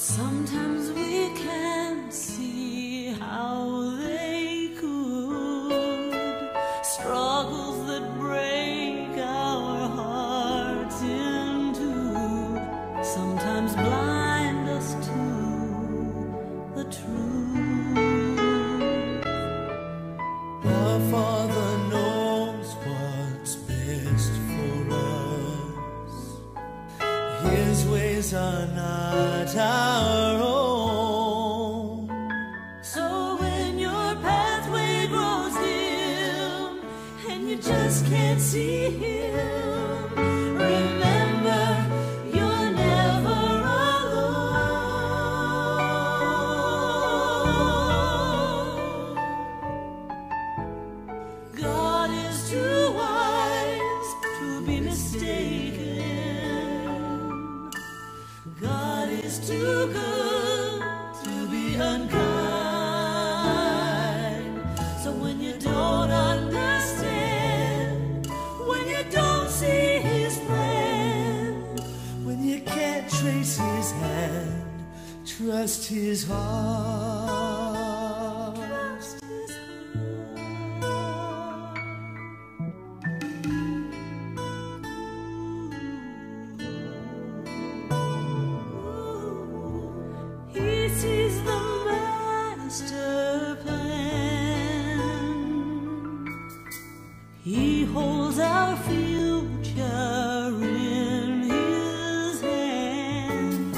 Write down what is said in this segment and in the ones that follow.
Sometimes we can't see how they could. Struggles that break our hearts in two sometimes blind us to the truth. Our Father knows what's best for us. His ways are not our own. So when your pathway grows dim and you just can't see Him, remember you're never alone. God is too wise to be mistaken. God is too good to be unkind. So when you don't understand, when you don't see His plan, When you can't trace His hand, trust His heart. trust His heart. He sees the master plan. He holds our future in His hand.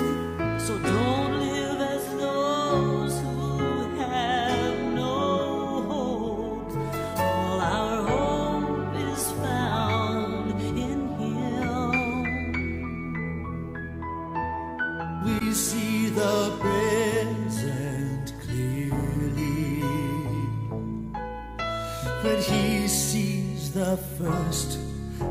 So don't live as those who have no hope. All our hope is found in Him. We see the present clearly, but He sees the first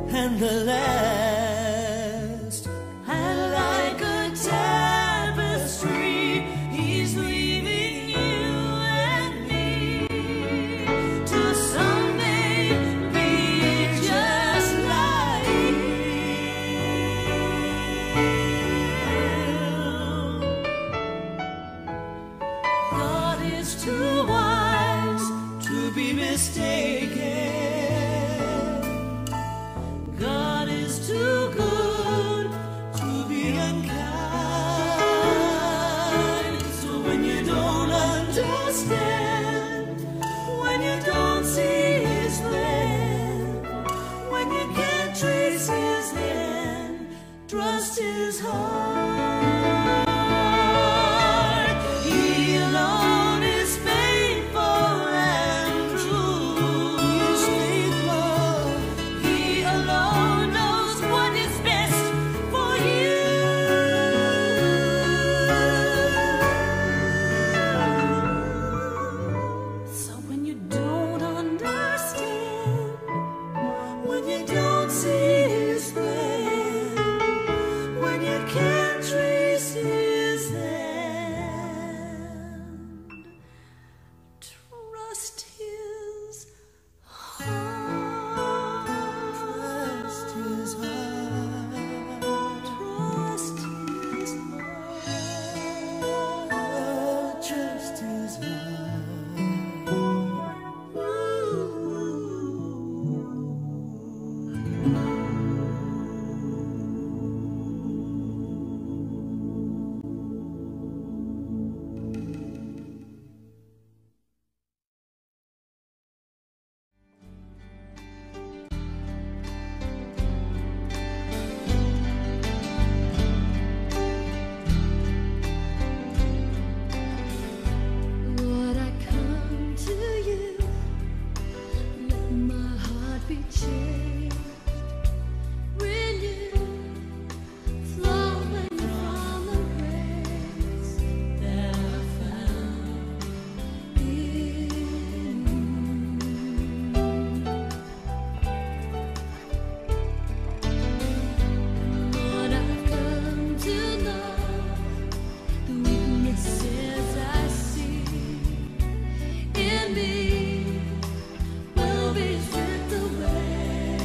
and the last. And like a tapestry, He's leaving you and me to someday be just like Him. God is too wise to be mistaken. God is too good to be unkind. So when you don't understand, when you don't see His plan, when you can't trace His hand, trust His heart. He alone is faithful and true. He's faithful. He alone knows what is best for you. So when you don't understand, when you don't see His plan, when you can't trace His hand, trust His heart. Trust His heart. Trust His heart. Trust His heart. Lord, I come to you, let my heart be changed, renewed, flowing from the grace that I found in you. Lord, I've come to know the weaknesses I see in me will be stripped away.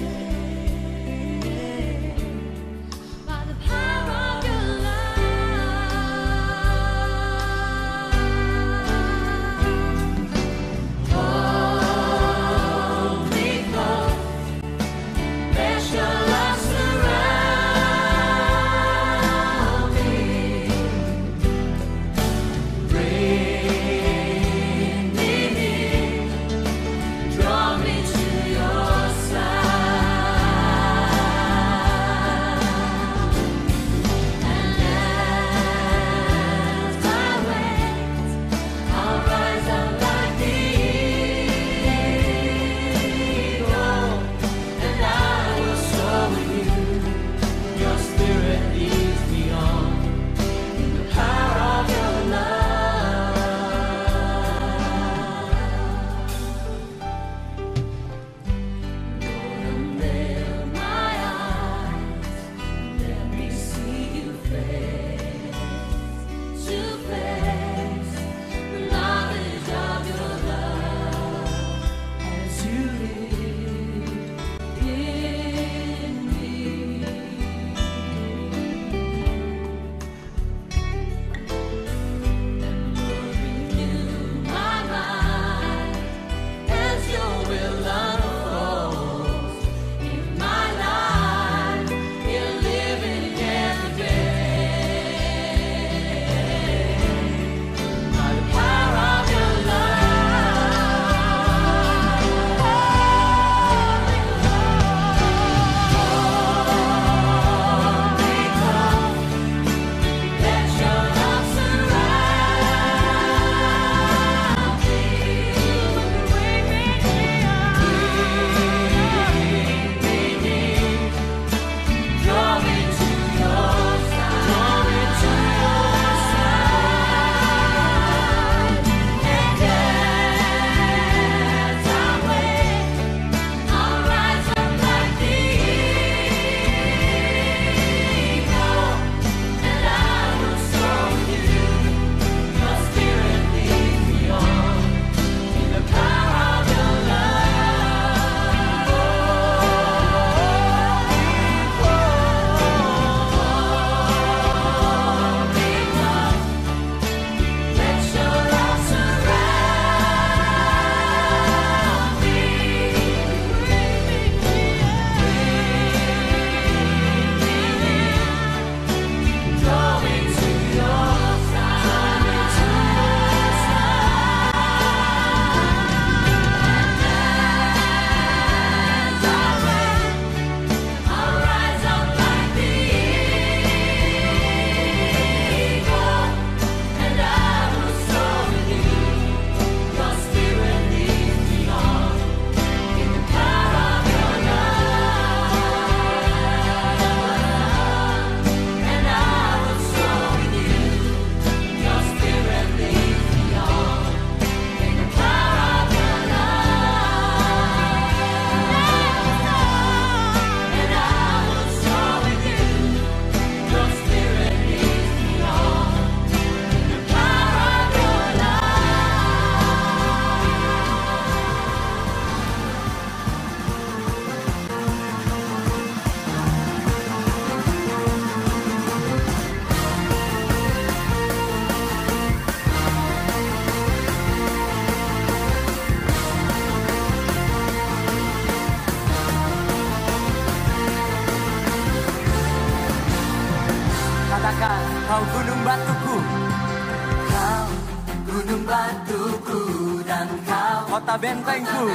kota bentengku,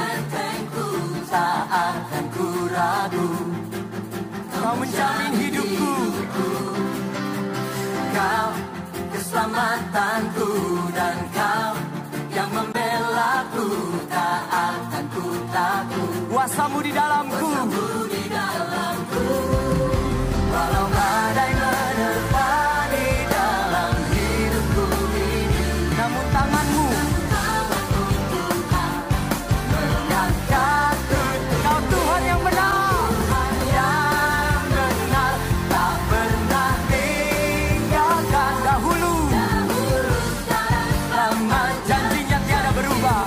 tak akan ku ragu. Kau menjamin hidupku, Kau keselamatanku, dan Kau yang membelaku, tak akan ku takut. Kuasamu di dalamku, walau badai menerpa di dalam hidupku ini, namun tanganmu mengangkatku. Kau Tuhan yang benar, yang benar, tak pernah tinggalkan dahulu, lama janjinya tiada berubah.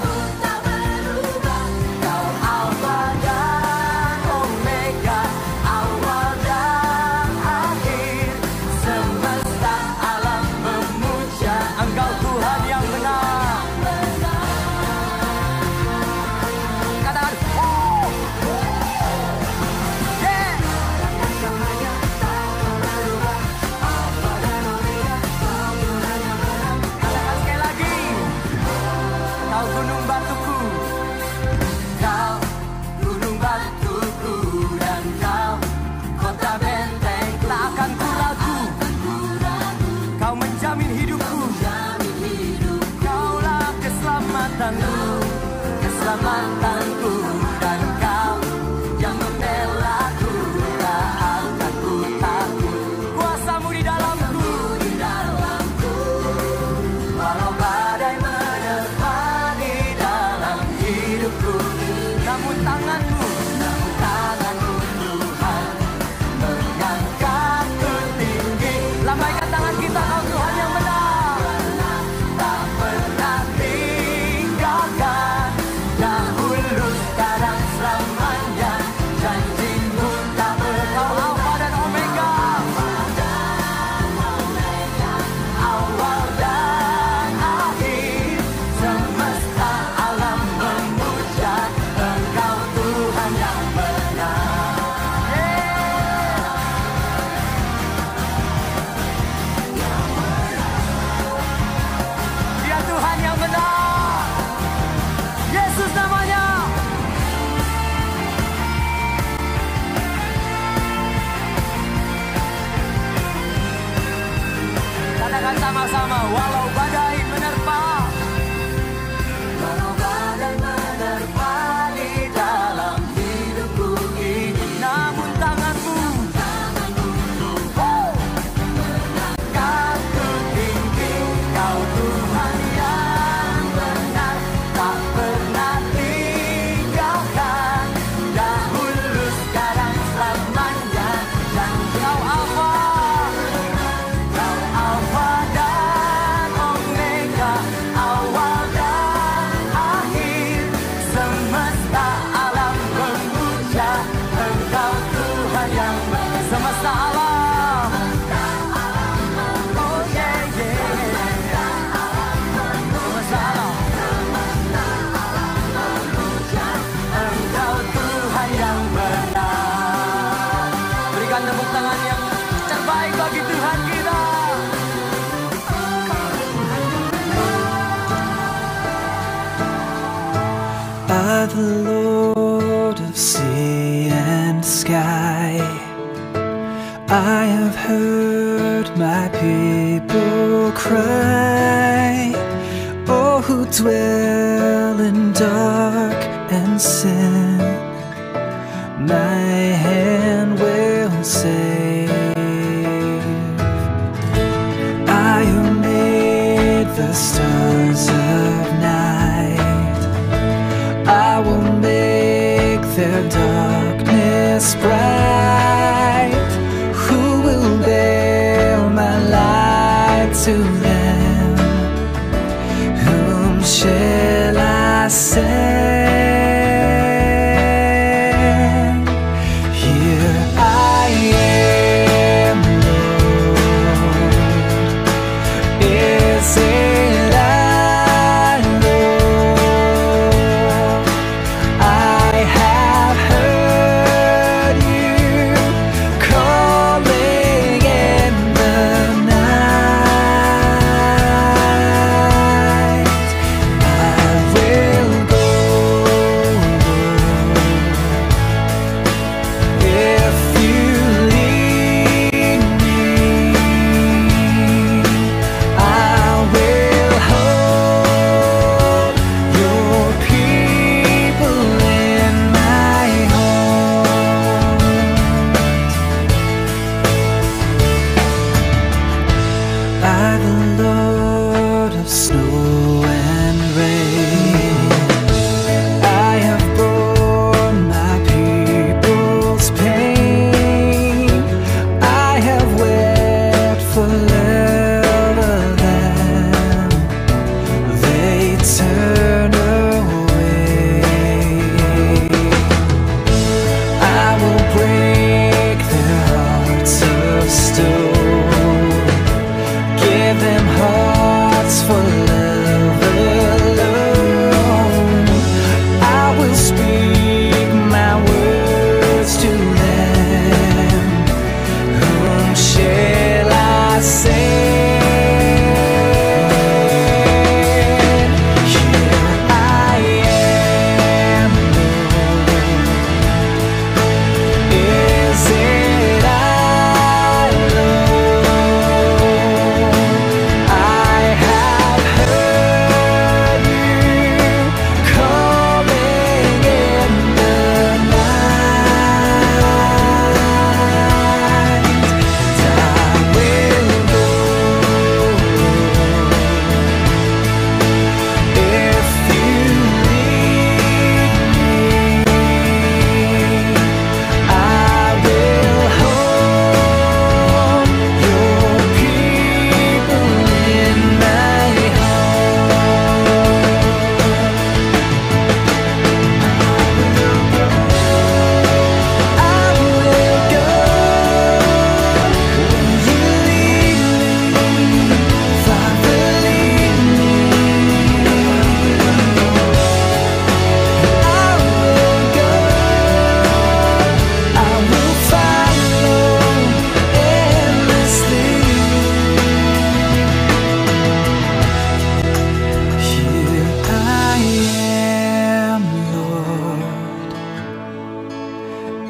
Kau Alfa dan Omega, awal dan akhir, semesta alam memuja Engkau Tuhan yang benar. Katakan, oh, yeah. Katakan sekali lagi, Kau gunung batuku, Kau gunung batuku, dan Kau kota benteng, tak akan ku ragu. Kau menjamin hidupku, Kaulah keselamatanku, keselamatanku, dan Kau yang membelaku, tak akan ku takut. Kuasamu di dalamku, walau badai menerpa di dalam hidupku, namun tanganmu Tuhan mengangkatku tinggi. Lambaikan tangan kita, Kau Tuhan yang benar, tak pernah tinggalkan, dahulu, sekarang, selamanya. Janjimu tak Kau Alfa dan Omega, awal dan akhir, semesta alam memuja Engkau Tuhan yang benar. Dia Tuhan yang benar, Yesus namanya. Katakan sama-sama, walau badai menerpa, walau badai menerpa di dalam hidupku ini, namun tanganmu mengangkatku tinggi. Kau Tuhan yang benar, tak pernah tinggalkan, dahulu, sekarang, selamanya. Dan Kau Alfa, Kau Alfa dan Omega, awal dan akhir, semesta alam memuja Engkau Tuhan yang benar. Semesta alam, oh yeah, yeah. Semesta alam, Engkau Tuhan yang benar. Berikan tepuk tangan yang terbaik bagi Tuhan kita. By the Lord of sea and sky, I have heard my people cry. Oh, who dwell in dark and sin, my hand will save. I who made the stars of night, I will make their darkness bright. Who will bear my light to them? Whom shall I send? Here I am, Lord. Is it I, Lord? I have heard you calling in the night. I will go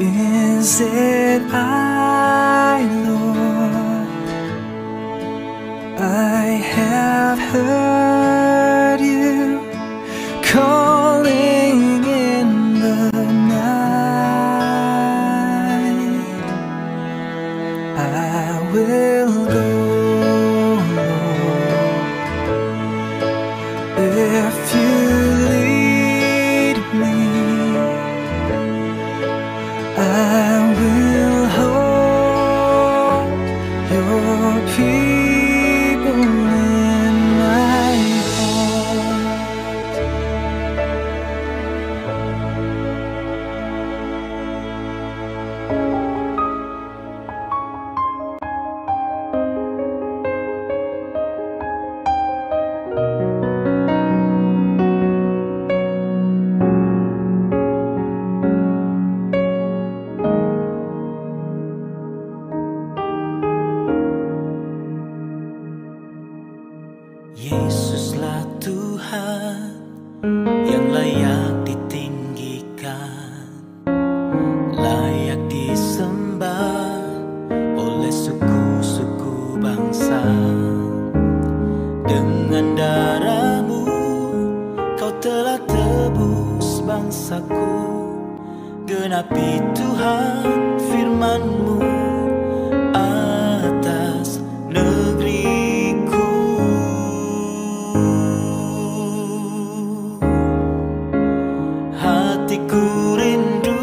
Is it I, Lord? I have heard you calling in the night. I will go, Lord, if you lead me. I will hold your people in my heart. Yesuslah Tuhan yang layak ditinggikan, layak disembah oleh suku-suku bangsa. Dengan darah-Mu Kau telah tebus bangsaku, genapi Tuhan firman-Mu atas negeriku. Hatiku rindu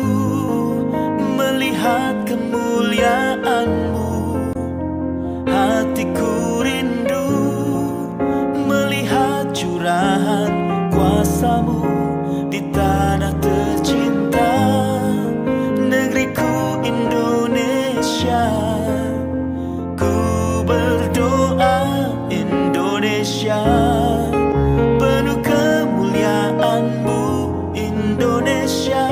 melihat kemuliaan-Mu. Hatiku rindu melihat curahan kuasa-Mu di tanah tercinta, negeriku Indonesia. Ku berdoa Indonesia, penuh kemuliaan-Mu Indonesia,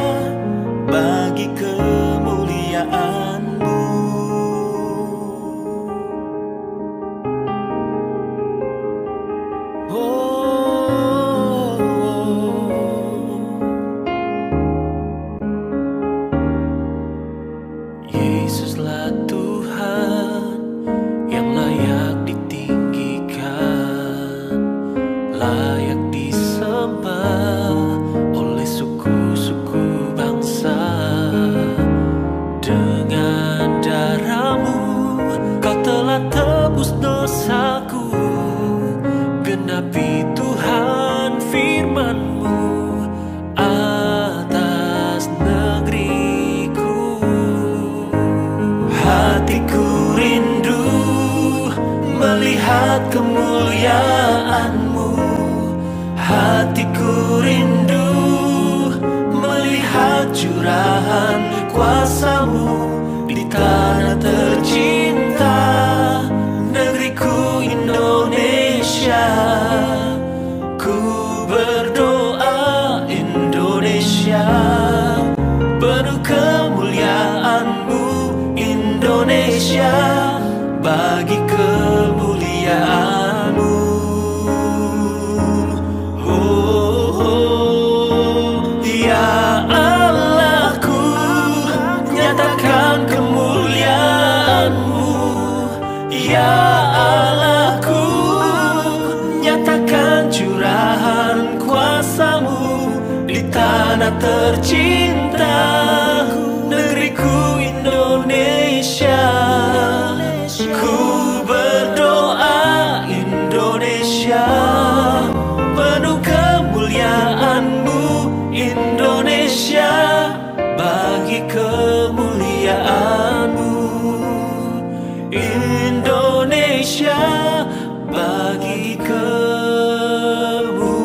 bagi kemuliaan-Mu. Yesuslah Tuhan yang layak ditinggikan, layak disembah oleh suku-suku bangsa. Dengan darah-Mu Kau telah tebus dosaku, genapi Tuhan firman-Mu atas negeriku. Hatiku rindu melihat kemuliaan-Mu. Hatiku rindu melihat curahan kuasa-Mu di tanah tercinta, negeriku Indonesia. Ku berdoa Indonesia, penuh kemuliaan-Mu Indonesia, bagi kemuliaan-Mu. Oh, oh, ya Allahku, nyatakan kemuliaan-Mu. Ya Allahku, nyatakan curahan kuasa-Mu di tanah tercinta, negeriku Indonesia. Ku berdoa Indonesia, penuh kemuliaan-Mu Indonesia, bagi kemuliaan-Mu Indonesia, bagi kemuliaan-Mu.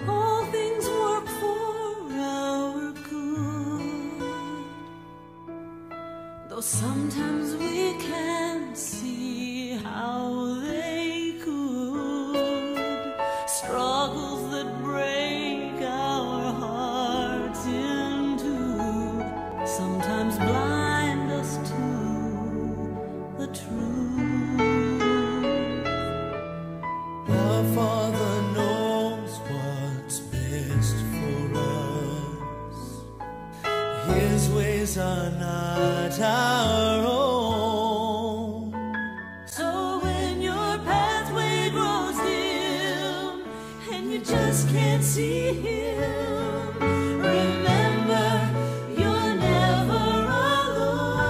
All things work for our good, though sometimes we can't see how they could. Struggles that break our hearts His ways are not our own. So when your pathway grows dim and you just can't see Him, remember you're never alone.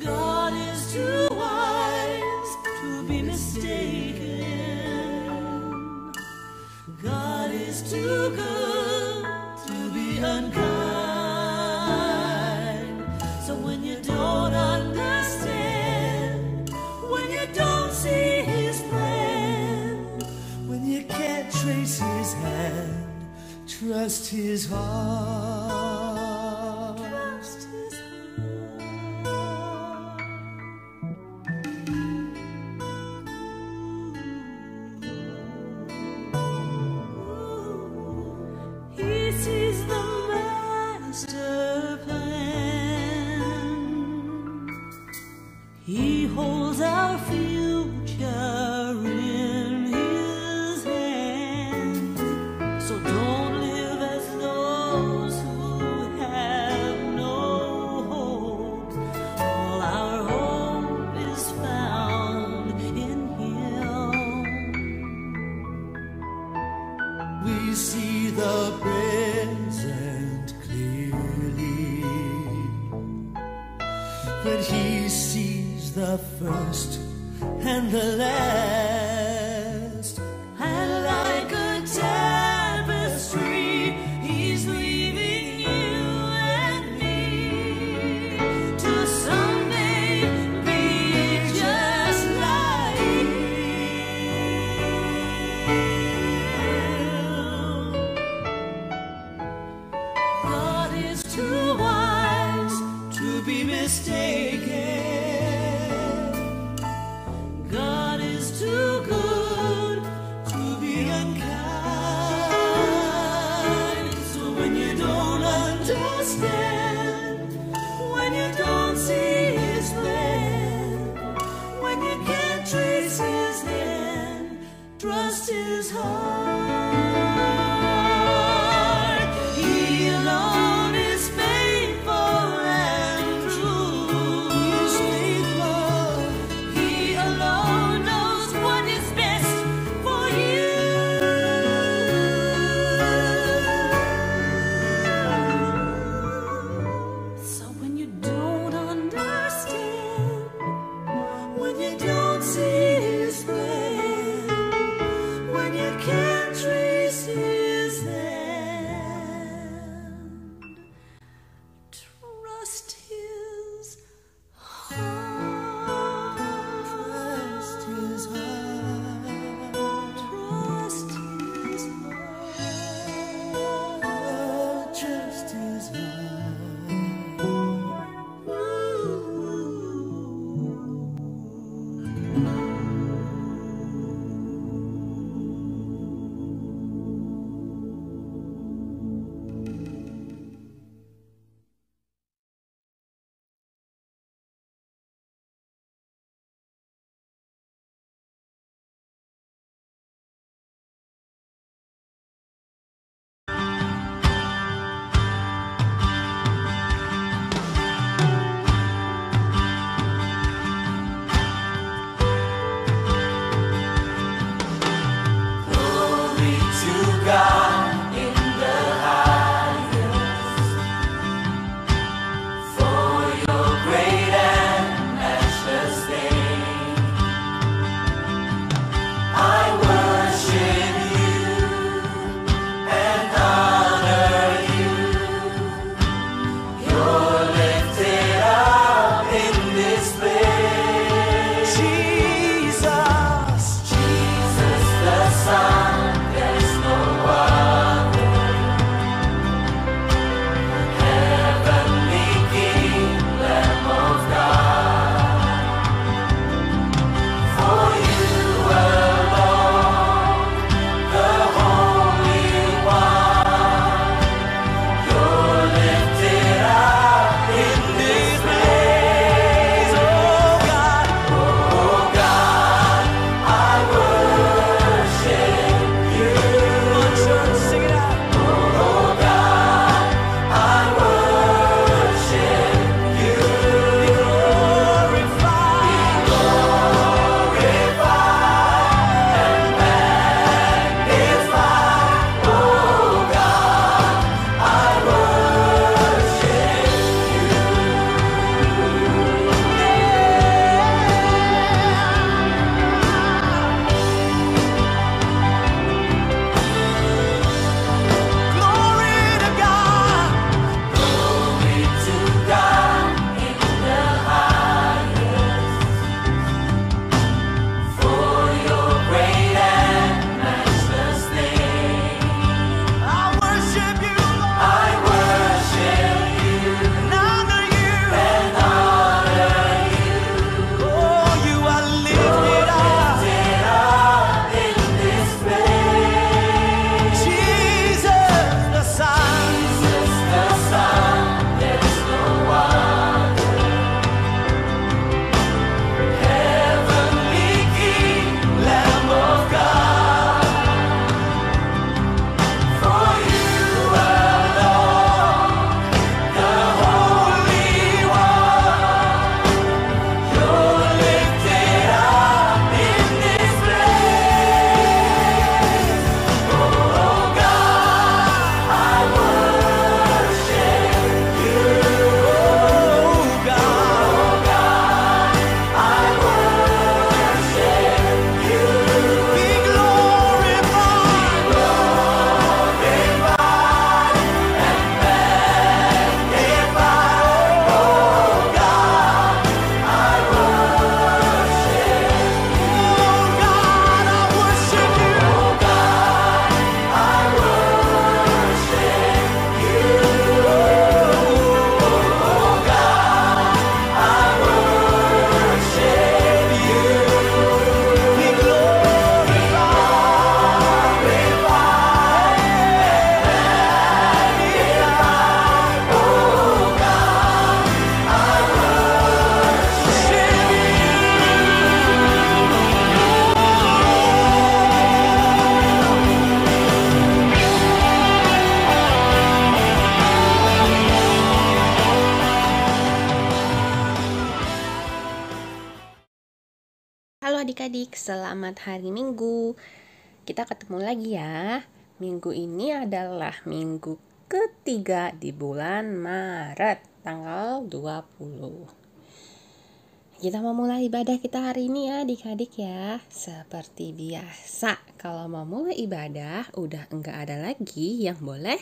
God is too wise to be mistaken. God is too good to be unkind. So when you don't understand, when you don't see His plan, When you can't trace His hand, trust His heart. trust His heart. He sees the master plan. He holds our future in His hands. So don't live as those who have no hope. All our hope is found in Him. We see the present clearly, but He sees the first and the last. And like a tapestry, He's leaving you and me to someday be just like Him. God is too wise to be mistaken. God is too good to be unkind. So when you don't understand, when you don't see His plan, when you can't trace His hand, trust His heart. He alone is faithful and true. He's faithful. He alone knows what is best for you. So when you don't understand, when you don't see His plan, when you can't adik-adik, selamat hari Minggu. Kita ketemu lagi ya. Minggu ini adalah minggu ketiga di bulan Maret, tanggal 20. Kita mau mulai ibadah kita hari ini ya adik-adik ya. Seperti biasa, kalau mau mulai ibadah udah enggak ada lagi yang boleh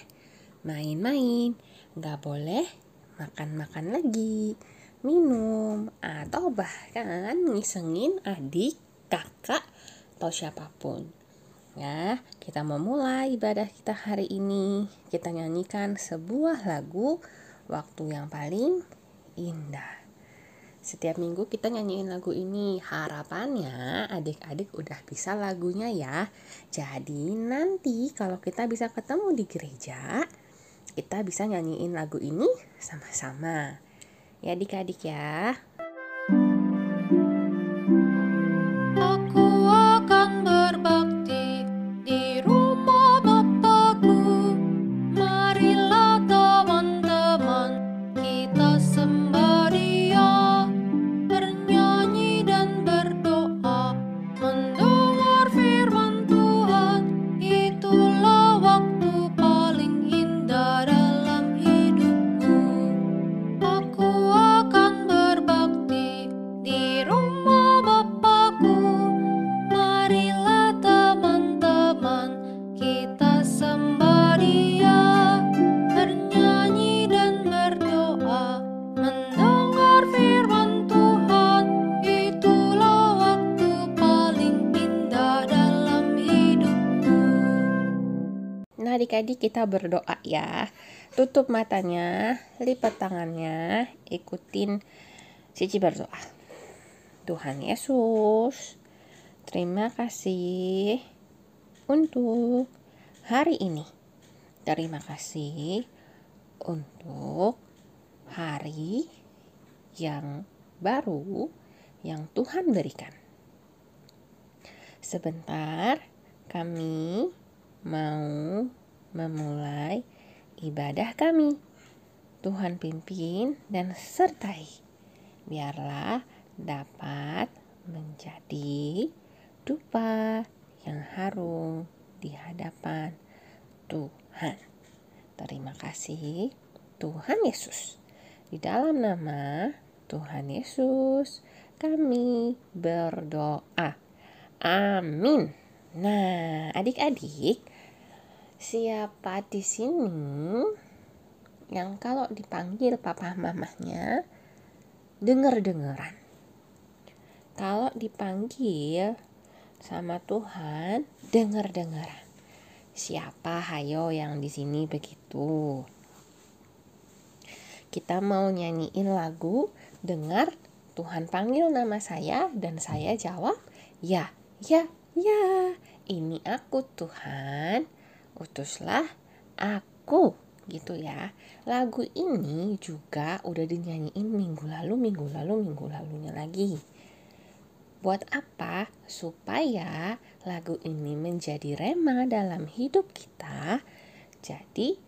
main-main, enggak boleh makan-makan lagi, minum, atau bahkan ngisengin adik, kakak, atau siapapun. Ya, kita mau mulai ibadah kita hari ini. Kita nyanyikan sebuah lagu waktu yang paling indah. Setiap minggu kita nyanyiin lagu ini. Harapannya adik-adik udah bisa lagunya ya. Jadi nanti kalau kita bisa ketemu di gereja, kita bisa nyanyiin lagu ini sama-sama. Ya adik-adik ya. Aku akan berbakti di rumah Bapakku. Marilah teman-teman kita sembah Dia, bernyanyi dan berdoa, mendengar firman Tuhan. Itulah waktu paling indah dalam hidupku. Aku akan berbakti di rumah Bapakku. Marilah teman-teman kita sembah Dia, bernyanyi dan berdoa, mendengar firman Tuhan. Itulah waktu paling indah dalam hidupku. Nah adik-adik kita berdoa ya. Tutup matanya, lipat tangannya, ikutin Cici berdoa. Tuhan Yesus, terima kasih untuk hari ini. Terima kasih untuk hari yang baru yang Tuhan berikan. Sebentar kami mau memulai ibadah kami. Tuhan pimpin dan sertai. Biarlah dapat menjadi dupa yang harum di hadapan Tuhan. Terima kasih Tuhan Yesus. Di dalam nama Tuhan Yesus kami berdoa. Amin. Nah, adik-adik, siapa di sini yang kalau dipanggil papa mamahnya denger-dengeran? Kalau dipanggil sama Tuhan denger-dengeran. Siapa hayo yang di sini begitu? Kita mau nyanyiin lagu dengar Tuhan panggil nama saya dan saya jawab ya, ya, ya. Ini aku Tuhan, utuslah aku. Gitu ya. Lagu ini juga udah dinyanyiin minggu lalunya lagi. Buat apa? Supaya lagu ini menjadi rema dalam hidup kita. Jadi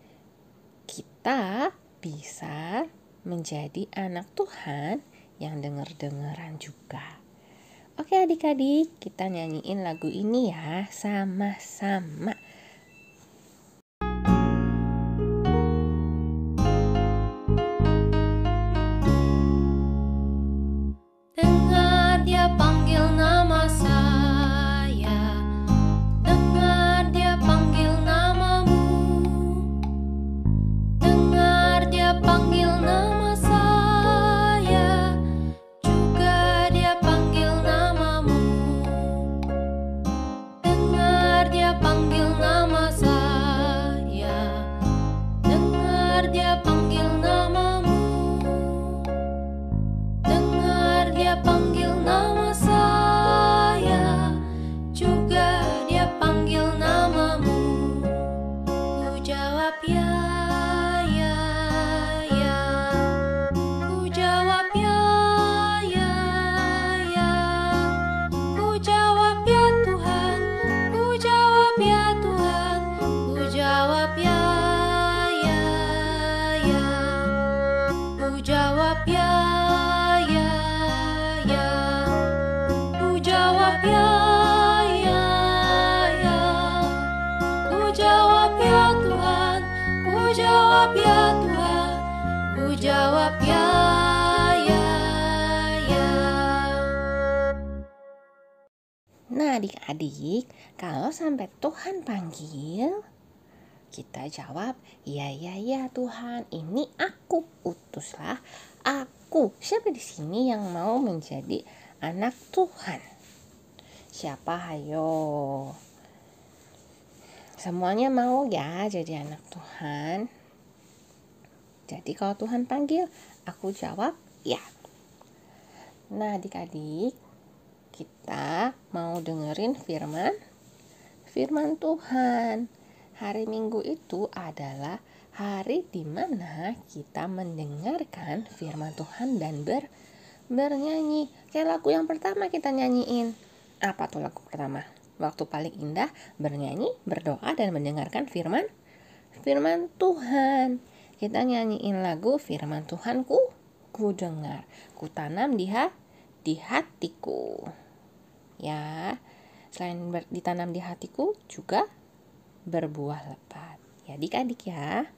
kita bisa menjadi anak Tuhan yang denger-dengeran juga. Oke adik-adik, kita nyanyiin lagu ini ya sama-sama. Dengar Dia panggil nama saya, dengar Dia panggil namamu, dengar Dia panggil nama saya, juga Dia panggil namamu, dengar Dia panggil jawab ya, ya, ya. Nah, adik-adik, kalau sampai Tuhan panggil, kita jawab, ya, ya, ya Tuhan, ini aku, utuslah aku. Siapa di sini yang mau menjadi anak Tuhan? Siapa? Hayo. Semuanya mau ya jadi anak Tuhan. Jadi kalau Tuhan panggil, aku jawab ya. Nah, adik-adik, kita mau dengerin firman Tuhan. Hari Minggu itu adalah hari di mana kita mendengarkan firman Tuhan dan bernyanyi. Kayak lagu yang pertama kita nyanyiin. Apa tuh lagu pertama? Waktu paling indah bernyanyi, berdoa, dan mendengarkan firman Tuhan. Kita nyanyiin lagu firman Tuhan ku dengar, ku tanam di hatiku. Ya, selain ditanam di hatiku juga berbuah lebat. Ya, adik-adik ya.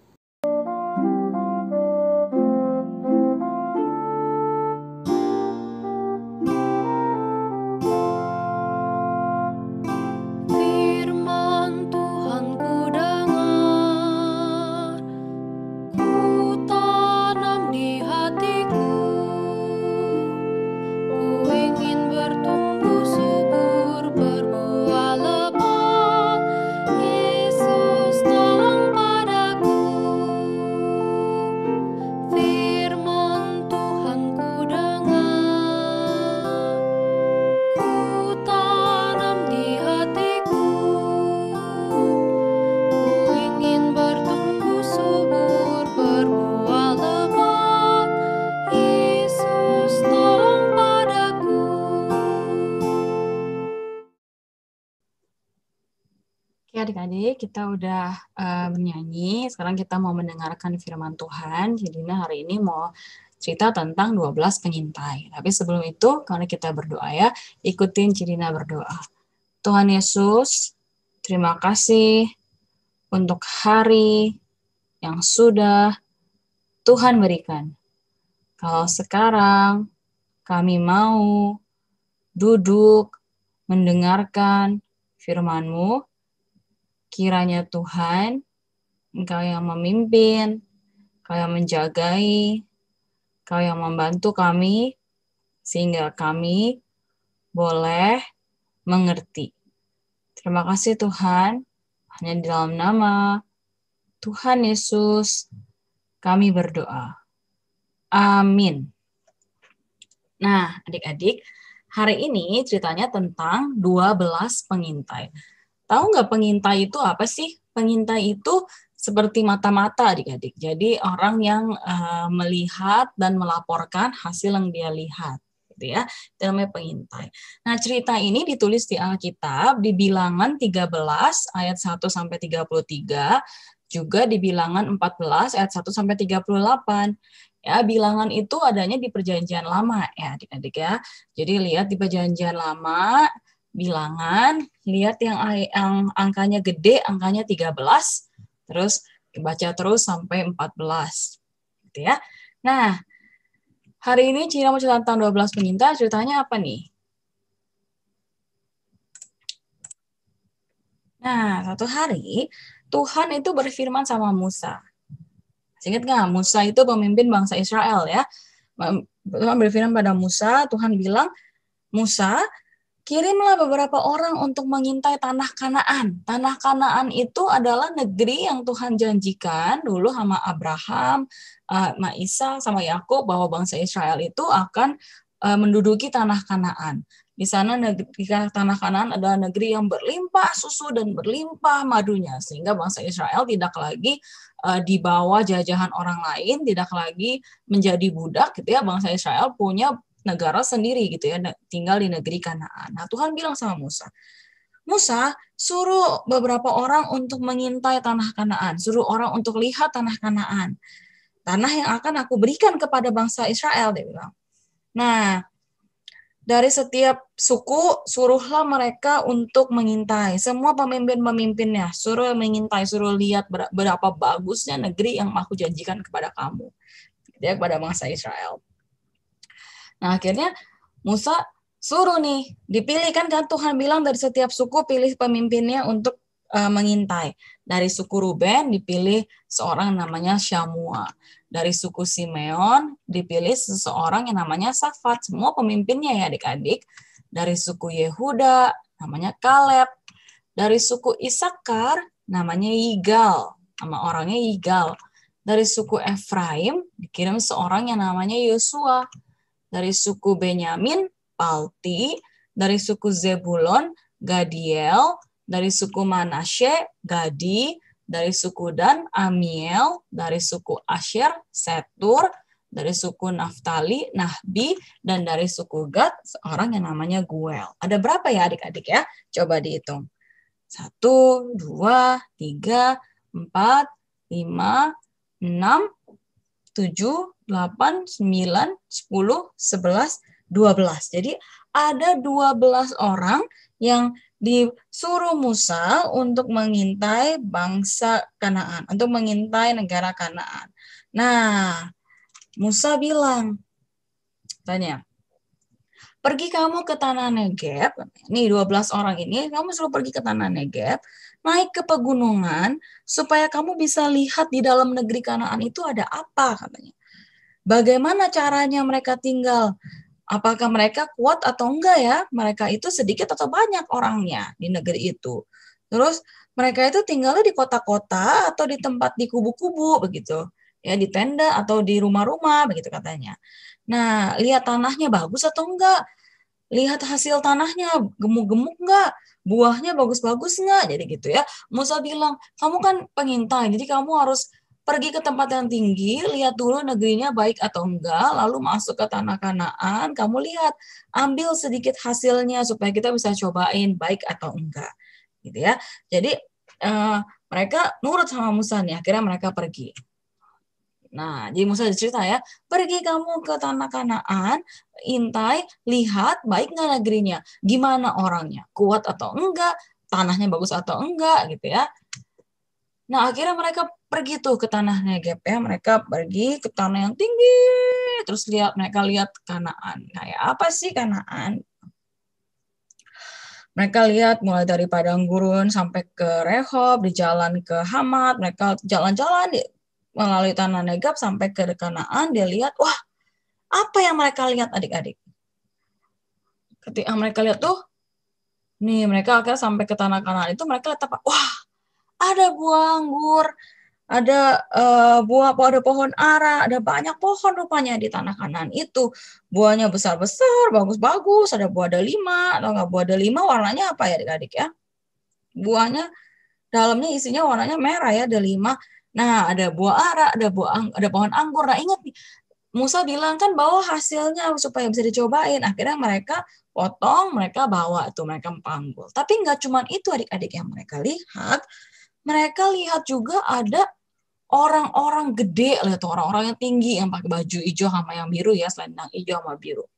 Firman Tuhan ku dengar, ku tanam di hatiku, ku ingin bertumbuh subur, berbuah lebat. Yesus tolong padaku. Firman Tuhan ku dengar, ku tanam di hatiku, ku ingin bertumbuh subur, berbuah lebat. Yesus tolong padaku. Oke adik-adik, kita udah bernyanyi. Sekarang kita mau mendengarkan firman Tuhan. Jadi hari ini mau cerita tentang 12 pengintai. Tapi sebelum itu, karena kita berdoa ya, ikutin Cirina berdoa. Tuhan Yesus, terima kasih untuk hari yang sudah Tuhan berikan. Kalau sekarang kami mau duduk mendengarkan firman-Mu, kiranya Tuhan, Engkau yang memimpin, Engkau yang menjagai, Engkau yang membantu kami, sehingga kami boleh mengerti. Terima kasih Tuhan, hanya di dalam nama Tuhan Yesus kami berdoa. Amin. Nah, adik-adik, hari ini ceritanya tentang 12 pengintai. Tahu nggak pengintai itu apa sih? Pengintai itu seperti mata-mata adik-adik. Jadi orang yang melihat dan melaporkan hasil yang dia lihat. Gitu ya. Itu namanya pengintai. Nah, cerita ini ditulis di Alkitab di Bilangan 13 ayat 1 sampai 33, juga di Bilangan 14 ayat 1 sampai 38. Ya, Bilangan itu adanya di Perjanjian Lama ya, adik-adik ya. Jadi lihat di Perjanjian Lama, Bilangan, lihat yang angkanya gede, angkanya 13, terus baca terus sampai 14. Gitu ya. Nah, hari ini Cina mau cerita tentang 12 pengintai, ceritanya apa nih? Nah, satu hari Tuhan itu berfirman sama Musa. Ingat nggak? Musa itu pemimpin bangsa Israel ya. Tuhan berfirman pada Musa, Tuhan bilang, Musa, kirimlah beberapa orang untuk mengintai tanah Kanaan. Tanah Kanaan itu adalah negeri yang Tuhan janjikan dulu sama Abraham, sama Ishak, sama Yakub, bahwa bangsa Israel itu akan menduduki tanah Kanaan. Di sana tanah Kanaan adalah negeri yang berlimpah susu dan berlimpah madunya, sehingga bangsa Israel tidak lagi di bawah jajahan orang lain, tidak lagi menjadi budak gitu ya. Bangsa Israel punya negara sendiri gitu ya, tinggal di negeri Kanaan. Nah, Tuhan bilang sama Musa, Musa, suruh beberapa orang untuk mengintai tanah Kanaan, suruh orang untuk lihat tanah Kanaan, tanah yang akan aku berikan kepada bangsa Israel, dia bilang. Nah, dari setiap suku, suruhlah mereka untuk mengintai. Semua pemimpin-pemimpinnya, suruh mengintai, suruh lihat berapa bagusnya negeri yang aku janjikan kepada kamu. gitu ya, kepada bangsa Israel. Nah, akhirnya Musa suruh nih, dipilih kan Tuhan bilang dari setiap suku pilih pemimpinnya untuk mengintai. Dari suku Ruben dipilih seorang namanya Syamua. Dari suku Simeon dipilih seseorang yang namanya Safat. Semua pemimpinnya ya adik-adik. Dari suku Yehuda namanya Kaleb. Dari suku Isakar namanya Yigal. Nama orangnya Yigal. Dari suku Efraim dikirim seorang yang namanya Yosua. Dari suku Benyamin Palti. Dari suku Zebulon Gadiel. Dari suku Manasye Gadi. Dari suku Dan, Amiel. Dari suku Asher, Setur. Dari suku Naftali, Nahbi. Dan dari suku Gad, seorang yang namanya Guel. Ada berapa ya adik-adik ya? Coba dihitung. 1, 2, 3, 4, 5, 6, 7, 8, 9, 10, 11, 12. Jadi ada 12 orang yang disuruh Musa untuk mengintai bangsa Kanaan, untuk mengintai negara Kanaan. Nah, Musa bilang, tanya, pergi kamu ke tanah Negeb, nih 12 orang ini, kamu suruh pergi ke tanah Negeb, naik ke pegunungan, supaya kamu bisa lihat di dalam negeri Kanaan itu ada apa, katanya. Bagaimana caranya mereka tinggal? Apakah mereka kuat atau enggak ya? Mereka itu sedikit atau banyak orangnya di negeri itu. Terus mereka itu tinggalnya di kota-kota atau di tempat di kubu-kubu begitu. Ya, di tenda atau di rumah-rumah begitu katanya. Nah, lihat tanahnya bagus atau enggak? Lihat hasil tanahnya gemuk-gemuk enggak? Buahnya bagus-bagus enggak? Jadi gitu ya. Musa bilang, "Kamu kan pengintai, jadi kamu harus pergi ke tempat yang tinggi, lihat dulu negerinya baik atau enggak, lalu masuk ke tanah Kanaan, kamu lihat, ambil sedikit hasilnya supaya kita bisa cobain baik atau enggak." Gitu ya. Jadi mereka nurut sama Musa nih, akhirnya mereka pergi. Nah, jadi Musa cerita ya, pergi kamu ke tanah Kanaan, intai, lihat baik nggak negerinya, gimana orangnya, kuat atau enggak, tanahnya bagus atau enggak, gitu ya. Nah, akhirnya mereka pergi tuh ke tanah Negeb ya. Mereka pergi ke tanah yang tinggi, terus mereka lihat Kanaan. Kayak apa sih Kanaan? Mereka lihat mulai dari padang gurun sampai ke Rehob, di jalan ke Hamat, mereka jalan-jalan melalui tanah Negeb sampai ke Kanaan, dia lihat, wah, apa yang mereka lihat adik-adik? Ketika mereka lihat tuh, nih mereka akhirnya sampai ke tanah Kanaan itu, mereka lihat apa? Wah, ada buah anggur, ada ada pohon ara, ada banyak pohon rupanya di tanah Kanaan itu. Buahnya besar-besar, bagus-bagus, ada buah delima, atau enggak buah delima warnanya apa ya adik-adik ya? Buahnya dalamnya isinya warnanya merah ya, delima. Nah, ada buah ara, ada pohon anggur. Nah, ingat nih, Musa bilang kan bawa hasilnya supaya bisa dicobain. Akhirnya mereka potong, mereka bawa tuh, mereka panggul. Tapi enggak cuma itu adik-adik yang mereka lihat. Mereka lihat juga ada orang-orang gede, lihat orang-orang yang tinggi yang pakai baju hijau sama yang biru ya, selendang hijau sama biru.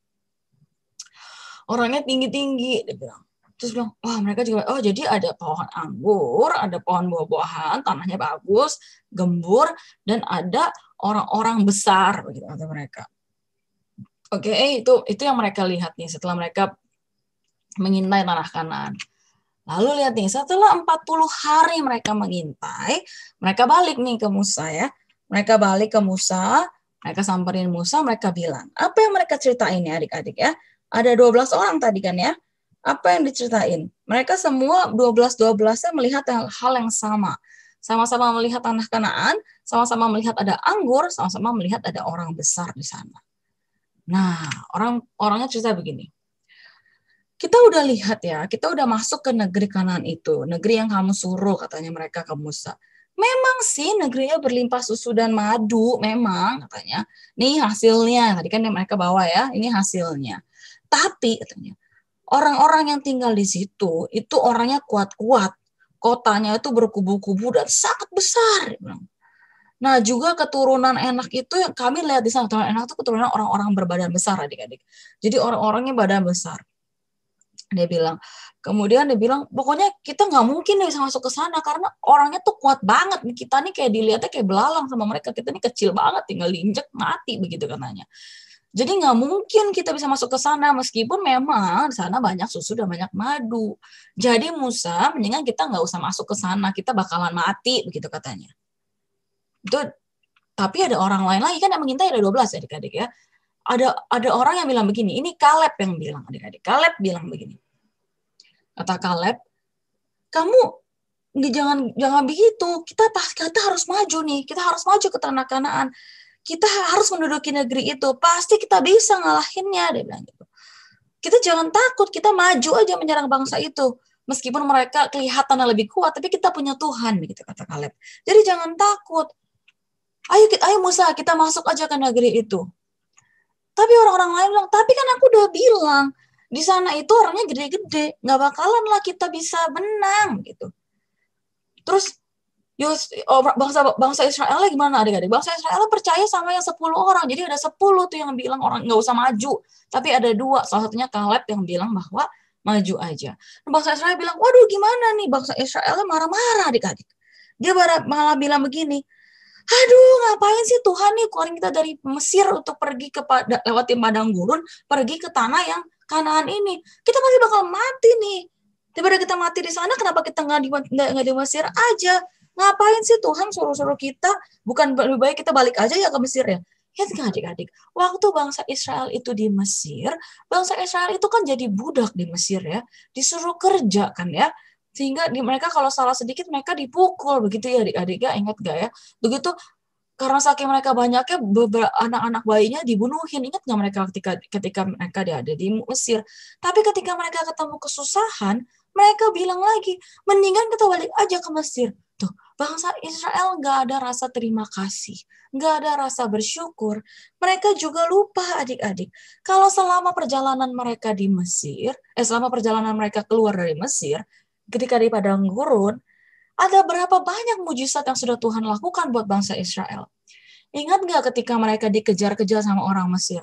Orangnya tinggi-tinggi, dia bilang. Terus bilang, wah mereka juga, oh jadi ada pohon anggur, ada pohon buah-buahan, tanahnya bagus, gembur, dan ada orang-orang besar, begitu kata mereka. Oke, itu yang mereka lihat nih setelah mereka mengintai tanah Kanaan. Lalu lihat nih, setelah 40 hari mereka mengintai, mereka balik nih ke Musa ya. Mereka balik ke Musa, mereka samperin Musa, mereka bilang, apa yang mereka ceritain ya adik-adik ya? Ada 12 orang tadi kan ya. Apa yang diceritain? Mereka semua 12-12-nya melihat hal yang sama. Sama-sama melihat tanah Kanaan, sama-sama melihat ada anggur, sama-sama melihat ada orang besar di sana. Nah, orangnya cerita begini. Kita udah lihat ya, kita udah masuk ke negeri Kanaan itu, negeri yang kamu suruh katanya mereka ke Musa. Memang sih negerinya berlimpah susu dan madu, memang katanya. Nih hasilnya, tadi kan yang mereka bawa ya, ini hasilnya. Tapi katanya, orang-orang yang tinggal di situ, itu orangnya kuat-kuat. Kotanya itu berkubu-kubu dan sangat besar. Nah juga keturunan enak itu yang kami lihat di sana, keturunan enak itu keturunan orang-orang berbadan besar adik-adik. Jadi orang-orangnya badan besar. Kemudian dia bilang, pokoknya kita nggak mungkin bisa masuk ke sana karena orangnya tuh kuat banget. Kita nih kayak dilihatnya kayak belalang sama mereka. Kita nih kecil banget, tinggal diinjek mati begitu katanya. Jadi nggak mungkin kita bisa masuk ke sana meskipun memang di sana banyak susu dan banyak madu. Jadi Musa, mendingan kita nggak usah masuk ke sana, kita bakalan mati begitu katanya. Itu, tapi ada orang lain lagi kan yang mengintai, ada 12 adik-adik ya. Ada orang yang bilang begini, ini Kaleb yang bilang adik-adik. Kaleb bilang begini. Kata Kaleb, kamu jangan begitu. Kita harus maju nih. Kita harus maju ke tanah Kanaan. Kita harus menduduki negeri itu. Pasti kita bisa ngalahinnya, dia bilang gitu. Kita jangan takut, kita maju aja menyerang bangsa itu. Meskipun mereka kelihatannya lebih kuat, tapi kita punya Tuhan, begitu kata Kaleb. Jadi jangan takut. Ayo Musa, kita masuk aja ke negeri itu. Tapi orang-orang lain bilang, tapi kan aku udah bilang, di sana itu orangnya gede-gede, nggak bakalan lah kita bisa menang gitu. Terus bangsa Israel gimana adik-adik? Bangsa Israel percaya sama yang 10 orang. Jadi ada 10 tuh yang bilang orang nggak usah maju. Tapi ada 2, salah satunya Kaleb yang bilang bahwa maju aja. Bangsa Israel bilang, waduh gimana nih? Bangsa Israel marah-marah adik-adik. Dia malah bilang begini, aduh ngapain sih Tuhan nih keluarin kita dari Mesir untuk pergi lewati padang gurun, pergi ke tanah yang Kanaan ini. Kita pasti bakal mati nih. Daripada kita mati di sana, kenapa kita nggak di Mesir aja? Ngapain sih Tuhan suruh-suruh kita? Bukan lebih baik kita balik aja ya ke Mesir ya? Ya adik-adik, waktu bangsa Israel itu di Mesir, bangsa Israel itu kan jadi budak di Mesir ya, disuruh kerja kan ya, sehingga mereka kalau salah sedikit mereka dipukul begitu ya adik-adik ya, ingat gak ya? Begitu karena saking mereka banyaknya beberapa anak-anak bayinya dibunuhin, ingat gak mereka ketika mereka ada di Mesir? Tapi ketika mereka ketemu kesusahan, mereka bilang lagi, mendingan kita balik aja ke Mesir. Tuh, bangsa Israel nggak ada rasa terima kasih, nggak ada rasa bersyukur. Mereka juga lupa adik-adik. Kalau selama perjalanan mereka di Mesir, selama perjalanan mereka keluar dari Mesir, ketika di padang gurun, ada berapa banyak mujizat yang sudah Tuhan lakukan buat bangsa Israel. Ingat nggak ketika mereka dikejar-kejar sama orang Mesir?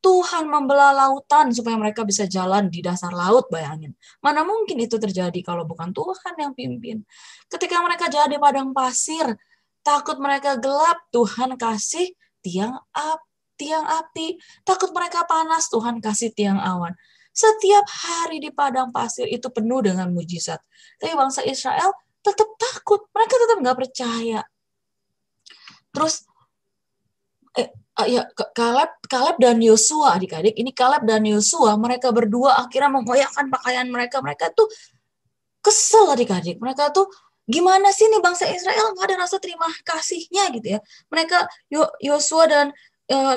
Tuhan membelah lautan supaya mereka bisa jalan di dasar laut, bayangin. Mana mungkin itu terjadi kalau bukan Tuhan yang pimpin. Ketika mereka jalan di padang pasir, takut mereka gelap, Tuhan kasih tiang api. Takut mereka panas, Tuhan kasih tiang awan. Setiap hari di padang pasir itu penuh dengan mujizat. Tapi bangsa Israel tetap takut, mereka tetap nggak percaya. Terus Kaleb dan Yosua adik-adik, ini Kaleb dan Yosua, mereka berdua akhirnya mengoyakkan pakaian mereka. Mereka tuh kesel adik-adik. Mereka tuh gimana sih nih bangsa Israel nggak ada rasa terima kasihnya gitu ya. Mereka Yosua dan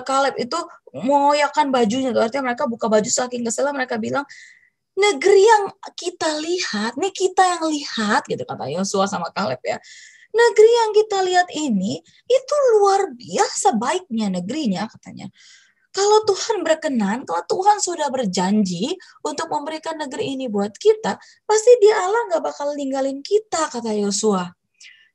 Kaleb itu mengoyakkan bajunya, artinya mereka buka baju saking keselnya. Mereka bilang, negeri yang kita lihat, nih kita yang lihat gitu kata Yosua sama Kaleb ya. Negeri yang kita lihat ini, itu luar biasa baiknya negerinya katanya. Kalau Tuhan berkenan, kalau Tuhan sudah berjanji untuk memberikan negeri ini buat kita, pasti Dia Allah nggak bakal ninggalin kita, kata Yosua.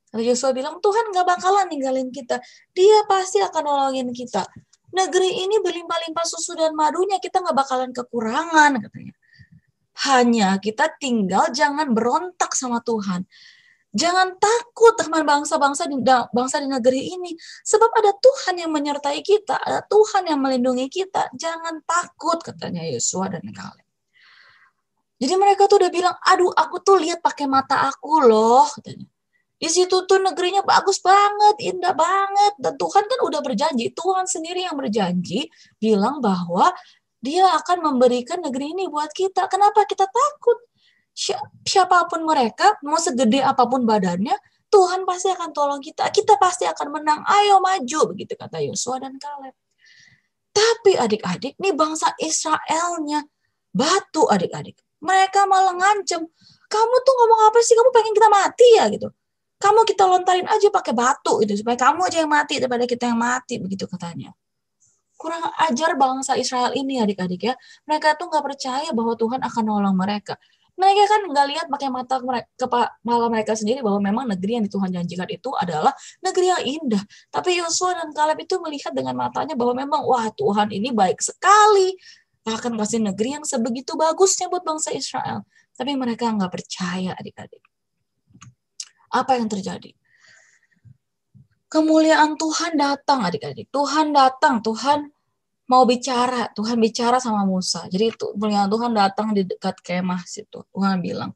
Kata Yosua bilang, Tuhan nggak bakalan ninggalin kita. Dia pasti akan nolongin kita. Negeri ini berlimpah-limpah susu dan madunya, kita nggak bakalan kekurangan, katanya. Hanya kita tinggal jangan berontak sama Tuhan. Jangan takut teman bangsa di negeri ini. Sebab ada Tuhan yang menyertai kita. Ada Tuhan yang melindungi kita. Jangan takut, katanya Yosua dan Kaleb. Jadi mereka tuh udah bilang, aduh aku tuh lihat pakai mata aku loh, katanya. Di situ tuh negerinya bagus banget, indah banget. Dan Tuhan kan udah berjanji. Tuhan sendiri yang berjanji bilang bahwa Dia akan memberikan negeri ini buat kita. Kenapa kita takut? Siapapun mereka, mau segede apapun badannya, Tuhan pasti akan tolong kita. Kita pasti akan menang. Ayo maju, begitu kata Yosua dan Kaleb. Tapi adik-adik, nih bangsa Israelnya batu adik-adik. Mereka malah ngancem. Kamu tuh ngomong apa sih? Kamu pengen kita mati ya gitu. Kamu kita lontarin aja pakai batu gitu supaya kamu aja yang mati daripada kita yang mati, begitu katanya. Kurang ajar bangsa Israel ini adik-adik ya. Mereka tuh nggak percaya bahwa Tuhan akan nolong mereka. Mereka kan nggak lihat pakai mata kepala mereka sendiri bahwa memang negeri yang Tuhan janjikan itu adalah negeri yang indah. Tapi Yosua dan Kaleb itu melihat dengan matanya bahwa memang wah Tuhan ini baik sekali. akan kasih negeri yang sebegitu bagusnya buat bangsa Israel. Tapi mereka nggak percaya, adik-adik. Apa yang terjadi? Kemuliaan Tuhan datang, adik-adik. Tuhan datang, Tuhan mau bicara. Tuhan bicara sama Musa. Jadi kemuliaan Tuhan datang di dekat kemah situ. Tuhan bilang,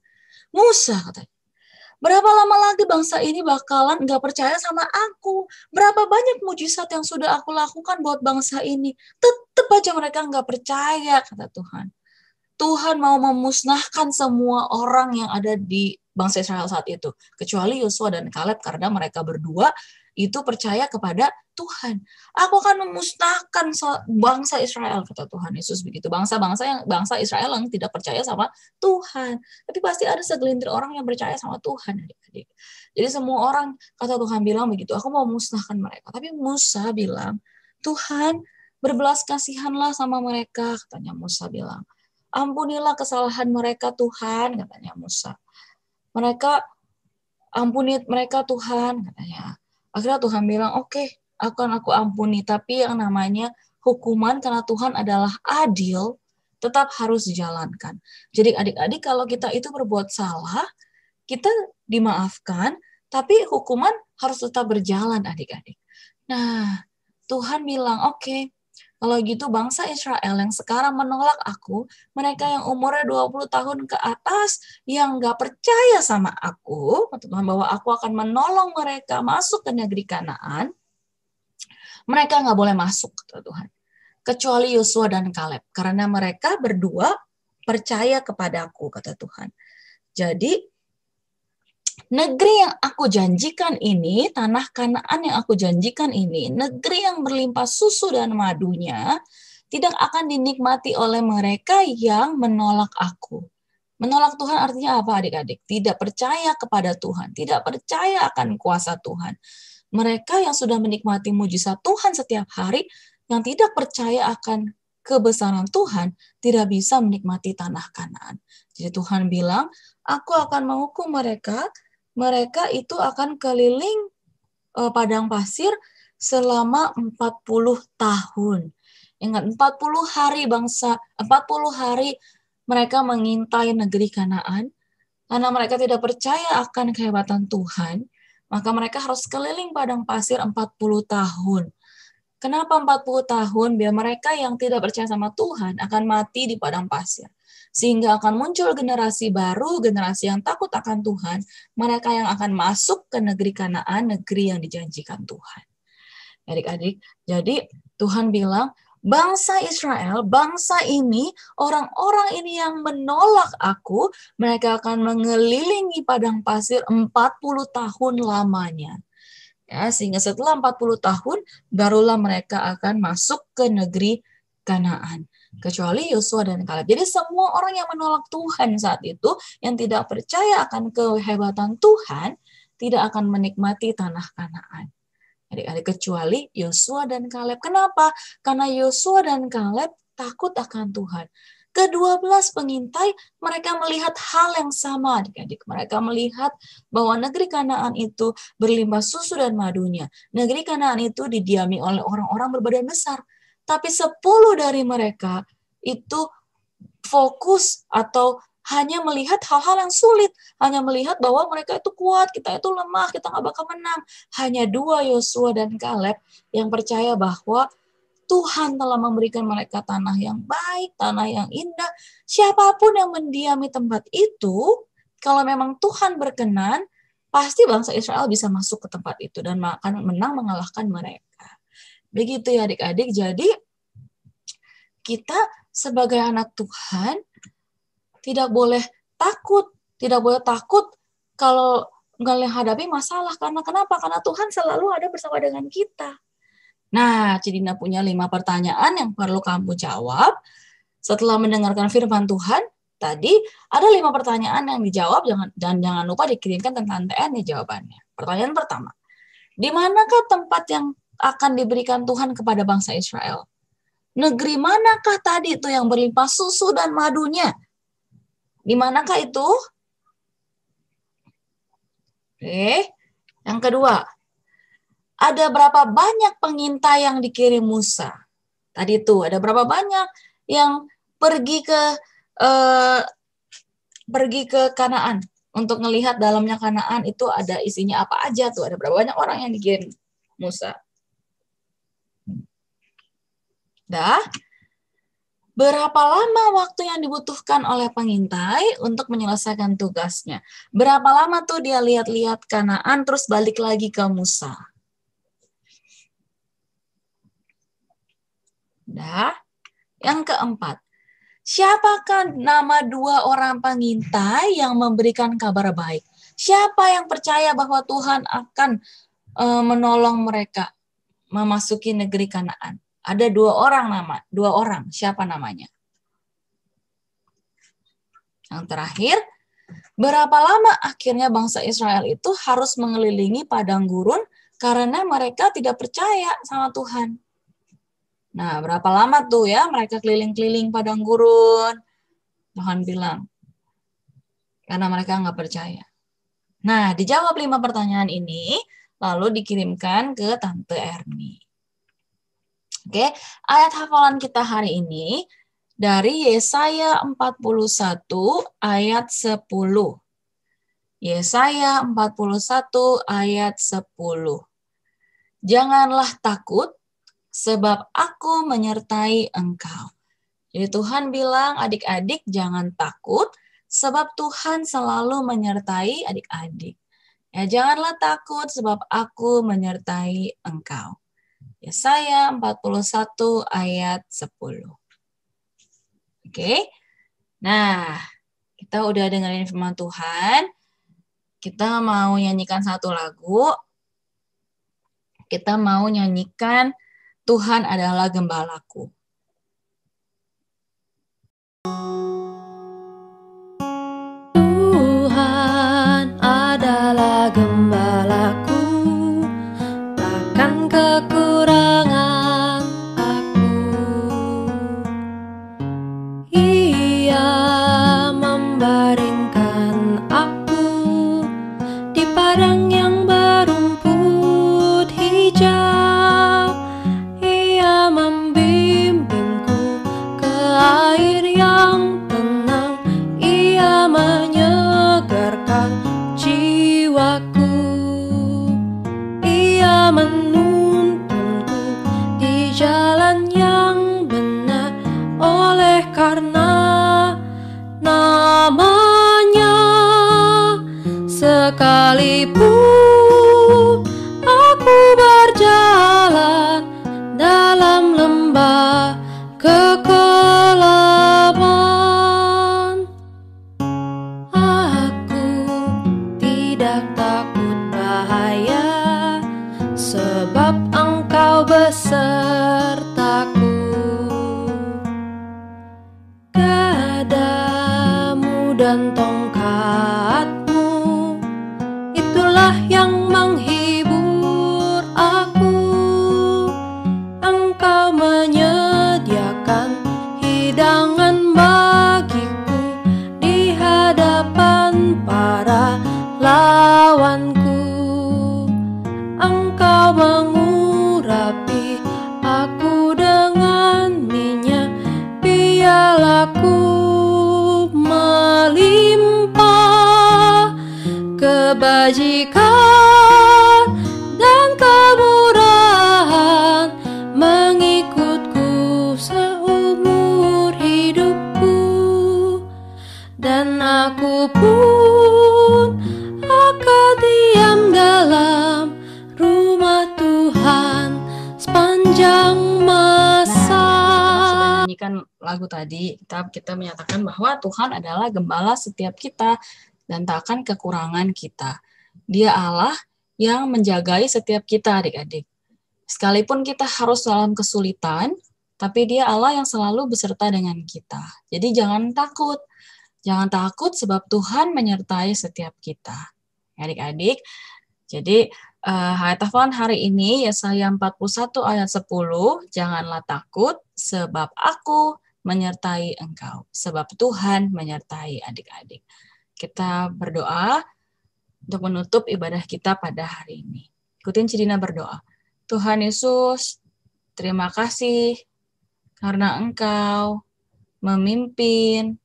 Musa, katanya, berapa lama lagi bangsa ini bakalan nggak percaya sama aku? Berapa banyak mujizat yang sudah aku lakukan buat bangsa ini? Tetap aja mereka nggak percaya, kata Tuhan. Tuhan mau memusnahkan semua orang yang ada di bangsa Israel saat itu. Kecuali Yosua dan Kaleb karena mereka berdua itu percaya kepada Tuhan. Aku akan memusnahkan bangsa Israel, kata Tuhan Yesus begitu. Bangsa Israel yang tidak percaya sama Tuhan. Tapi pasti ada segelintir orang yang percaya sama Tuhan, adik-adik. Jadi semua orang, kata Tuhan bilang begitu, aku mau memusnahkan mereka. Tapi Musa bilang, Tuhan berbelas kasihanlah sama mereka, katanya Musa bilang. Ampunilah kesalahan mereka Tuhan, katanya Musa. Ampuni mereka Tuhan, katanya. Akhirnya Tuhan bilang, oke, akan aku ampuni. Tapi yang namanya hukuman karena Tuhan adalah adil, tetap harus dijalankan. Jadi adik-adik kalau kita itu berbuat salah, kita dimaafkan, tapi hukuman harus tetap berjalan, adik-adik. Nah, Tuhan bilang, oke, kalau gitu bangsa Israel yang sekarang menolak aku, mereka yang umurnya 20 tahun ke atas, yang gak percaya sama aku, Tuhan bahwa aku akan menolong mereka masuk ke negeri Kanaan, mereka gak boleh masuk, kata Tuhan. Kecuali Yosua dan Kaleb, karena mereka berdua percaya kepadaku, kata Tuhan. Jadi, negeri yang aku janjikan ini, tanah Kanaan yang aku janjikan ini, negeri yang berlimpah susu dan madunya, tidak akan dinikmati oleh mereka yang menolak aku. Menolak Tuhan artinya apa, adik-adik? Tidak percaya kepada Tuhan, tidak percaya akan kuasa Tuhan. Mereka yang sudah menikmati mujizat Tuhan setiap hari, yang tidak percaya akan kebesaran Tuhan, tidak bisa menikmati tanah Kanaan. Jadi Tuhan bilang, aku akan menghukum mereka itu akan keliling padang pasir selama 40 tahun. Ingat, 40 hari mereka mengintai negeri Kanaan. Karena mereka tidak percaya akan kehebatan Tuhan, maka mereka harus keliling padang pasir 40 tahun. Kenapa 40 tahun? Biar mereka yang tidak percaya sama Tuhan akan mati di padang pasir. Sehingga akan muncul generasi baru, generasi yang takut akan Tuhan, mereka yang akan masuk ke negeri Kanaan, negeri yang dijanjikan Tuhan. Adik-adik, jadi Tuhan bilang, bangsa Israel, bangsa ini, orang-orang ini yang menolak aku, mereka akan mengelilingi padang pasir 40 tahun lamanya. Ya, sehingga setelah 40 tahun, barulah mereka akan masuk ke negeri Kanaan. Kecuali Yosua dan Kaleb. Jadi semua orang yang menolak Tuhan saat itu, yang tidak percaya akan kehebatan Tuhan, tidak akan menikmati tanah Kanaan. Adik-adik, kecuali Yosua dan Kaleb. Kenapa? Karena Yosua dan Kaleb takut akan Tuhan. Ke-12 pengintai, mereka melihat hal yang sama, adik-adik. Mereka melihat bahwa negeri Kanaan itu berlimpah susu dan madunya. Negeri Kanaan itu didiami oleh orang-orang berbadan besar. Tapi 10 dari mereka itu fokus atau hanya melihat hal-hal yang sulit. Hanya melihat bahwa mereka itu kuat, kita itu lemah, kita nggak bakal menang. Hanya 2, Yosua dan Kaleb, yang percaya bahwa Tuhan telah memberikan mereka tanah yang baik, tanah yang indah. Siapapun yang mendiami tempat itu, kalau memang Tuhan berkenan, pasti bangsa Israel bisa masuk ke tempat itu dan akan menang mengalahkan mereka. Begitu ya adik-adik. Jadi kita sebagai anak Tuhan tidak boleh takut. Tidak boleh takut kalau menghadapi masalah. Karena kenapa? Karena Tuhan selalu ada bersama dengan kita. Nah, Cidina punya 5 pertanyaan yang perlu kamu jawab. Setelah mendengarkan firman Tuhan, tadi ada 5 pertanyaan yang dijawab, dan jangan lupa dikirimkan tentang TN ya jawabannya. Pertanyaan pertama, di manakah tempat yang akan diberikan Tuhan kepada bangsa Israel? Negeri manakah tadi itu yang berlimpah susu dan madunya? Di manakah itu? Oke. Yang kedua, ada berapa banyak pengintai yang dikirim Musa? Tadi itu ada berapa banyak yang pergi ke Kanaan untuk melihat dalamnya Kanaan itu ada isinya apa aja tuh. Ada berapa banyak orang yang dikirim Musa. Dah, berapa lama waktu yang dibutuhkan oleh pengintai untuk menyelesaikan tugasnya? Berapa lama tuh dia lihat-lihat Kanaan terus balik lagi ke Musa? Dah, yang keempat. Siapakah nama 2 orang pengintai yang memberikan kabar baik? Siapa yang percaya bahwa Tuhan akan menolong mereka memasuki negeri Kanaan? Ada 2 orang. Siapa namanya? Yang terakhir, berapa lama akhirnya bangsa Israel itu harus mengelilingi padang gurun karena mereka tidak percaya sama Tuhan? Nah, berapa lama tuh ya mereka keliling-keliling padang gurun? Tuhan bilang, karena mereka nggak percaya. Nah, dijawab 5 pertanyaan ini, lalu dikirimkan ke Tante Erni. Oke, ayat hafalan kita hari ini dari Yesaya 41 ayat 10. Yesaya 41 ayat 10. Janganlah takut, sebab aku menyertai engkau. Jadi Tuhan bilang, adik-adik jangan takut, sebab Tuhan selalu menyertai adik-adik. Ya, janganlah takut, sebab aku menyertai engkau. Yesaya 41 ayat 10. Oke. Nah, kita udah dengerin firman Tuhan. Kita mau nyanyikan satu lagu. Kita mau nyanyikan Tuhan adalah gembalaku. Tuhan adalah gembalaku, takkan kekurangan aku. Ia membaringkan aku di padang yang berumput hijau. Ia membimbingku ke air yang tenang. Ia menyegarkan jiwaku. Ia menuntunku di jalan yang benar oleh karena namanya. Sekalipun aku berjalan dalam lembah kekelaman, aku tidak takut bahaya, sebab Engkau besertaku. Gadamu dan tongkatmu, itulah yang menghibur aku. Engkau menyediakan hidangan bagiku di hadapan para lawanku. Engkau mengurapi aku dengan minyak, pialaku melimpah. Kebajikan dan kemurahan mengikutku seumur hidupku, dan aku pun akan diam dalam rumah Tuhan sepanjang masa. Sudah nyanyikan lagu tadi, kita menyatakan bahwa Tuhan adalah gembala setiap kita dan tak akan kekurangan kita. Dia Allah yang menjagai setiap kita, adik-adik. Sekalipun kita harus dalam kesulitan, tapi Dia Allah yang selalu beserta dengan kita. Jadi jangan takut. Jangan takut sebab Tuhan menyertai setiap kita. Adik-adik, jadi ayat hafalan hari ini Yesaya 41 ayat 10, janganlah takut sebab aku menyertai engkau. Sebab Tuhan menyertai adik-adik. Kita berdoa untuk menutup ibadah kita pada hari ini. Ikutin Cidina berdoa. Tuhan Yesus, terima kasih karena Engkau memimpin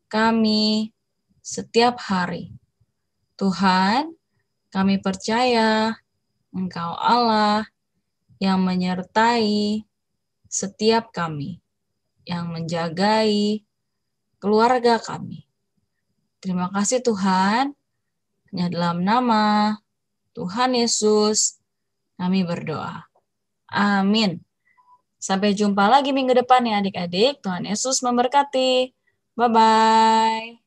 kami setiap hari. Tuhan, kami percaya Engkau Allah yang menyertai setiap kami, yang menjagai keluarga kami. Terima kasih Tuhan, hanya dalam nama Tuhan Yesus kami berdoa. Amin. Sampai jumpa lagi minggu depan ya adik-adik. Tuhan Yesus memberkati. Bye-bye.